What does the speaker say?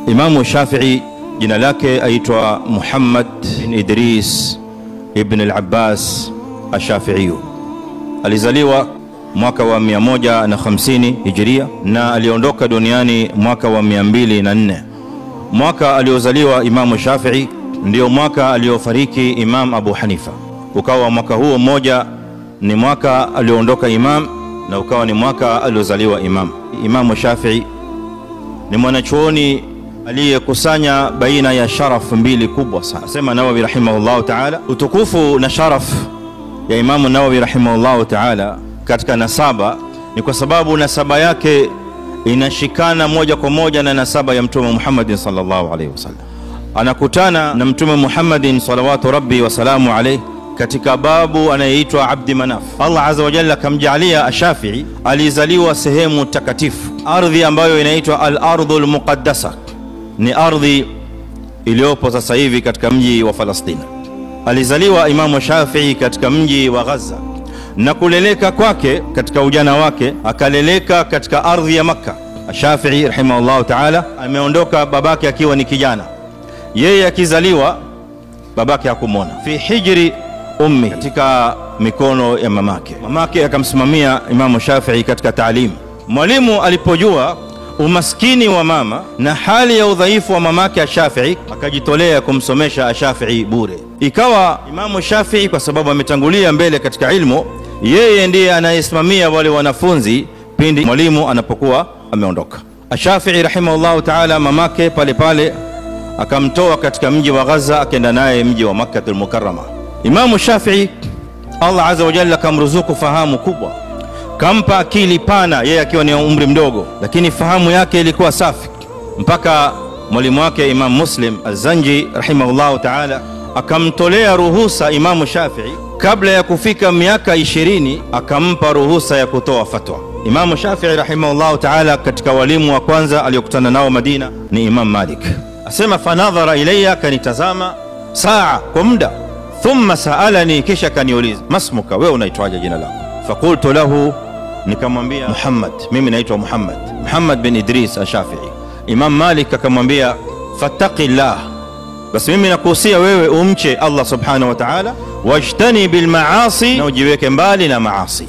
Imamu Shafi'i jina lake aitwa Muhammad bin Idris ibn al-Abbas al-Shafi'i. Alizaliwa mwaka wa 150 Hijria na aliondoka duniani mwaka wa 204. Mwaka aliozaliwa Imamu Shafi'i ndio mwaka aliofariki Imam Abu Hanifa. Ukawa mwaka huo mmoja ni mwaka alioondoka Imam na ukawa ni mwaka aliozaliwa Imam. Imamu Shafi'i ni mwanachuoni aliyekusanya baina ya sharaf mbili kubwa sana. Sema Nawawi rahimahullah ta'ala, utukufu na sharaf ya Imamu Nawawi rahimahullah ta'ala katika nasaba ni kwa sababu nasaba yake inashikana moja kwa moja na nasaba ya Mtume Muhammad sallallahu alaihi wasallam. Anakutana na Mtume Muhammad salawatu rabbi wa salamu alayhi katika babu anayeitwa Abdi Manaf. Allah azza wa jalla kamjalia Shafi'i alizaliwa sehemu takatifu, ardhi ambayo inaitwa al-ardhul muqaddasa, ni ardhi iliyopo sasa hivi katika mji wa Palestina. Alizaliwa Imamu Shafi'i katika mji wa Gaza na kuleleka kwake katika ujana wake akaleleka katika ardhi ya Makkah. Shafi'i rahimahullah ta'ala ameondoka babake akiwa ni kijana. Yeye akizaliwa babake hakumwona, fi hijri ummi, katika mikono ya mamake. Mamake akamsimamia Imamu Shafi'i katika taalimu. Mwalimu alipojua umaskini wa mama na hali ya udhaifu wa mamake ya Shafi'i akajitolea kumsomesha Shafi'i bure. Ikawa Imamu Shafi'i kwa sababu ametangulia mbele katika ilmu, yeye ndiye anayesimamia wale wanafunzi pindi mwalimu anapokuwa ameondoka. Shafi'i rahimahullah ta'ala mamake pale pale akamtoa katika mji wa Gaza akaenda naye mji wa Makkah al-Mukarrama. Imamu Shafi'i Allah azza wa jalla kamruzuku fahamu kubwa, kampa akili pana, yeye akiwa ni umri mdogo, lakini fahamu yake ilikuwa safi, mpaka mwalimu wake Imam Muslim Az-Zanji rahimahullah ta'ala akamtolea ruhusa Imamu Shafi'i kabla ya kufika miaka 20, akampa ruhusa ya kutoa fatwa. Imamu Shafi'i rahimahullah ta'ala katika walimu wa kwanza aliyokutana nao Madina ni Imam Malik. Asema fanadhara ilayya, kanitazama saa kwa muda, thumma saalani, kisha kaniuliza masmuka, wewe unaitwaje, jina lako? Faqultu lahu, nikamwambia Muhammad, mimi naitwa Muhammad bin Idris al-Shafi'i. Imam Malik akamwambia fattaqillah, basi mimi nakuhusia wewe umche Allah subhanahu wa ta'ala, wajtani bil maasi, na ujiweke mbali na maasi.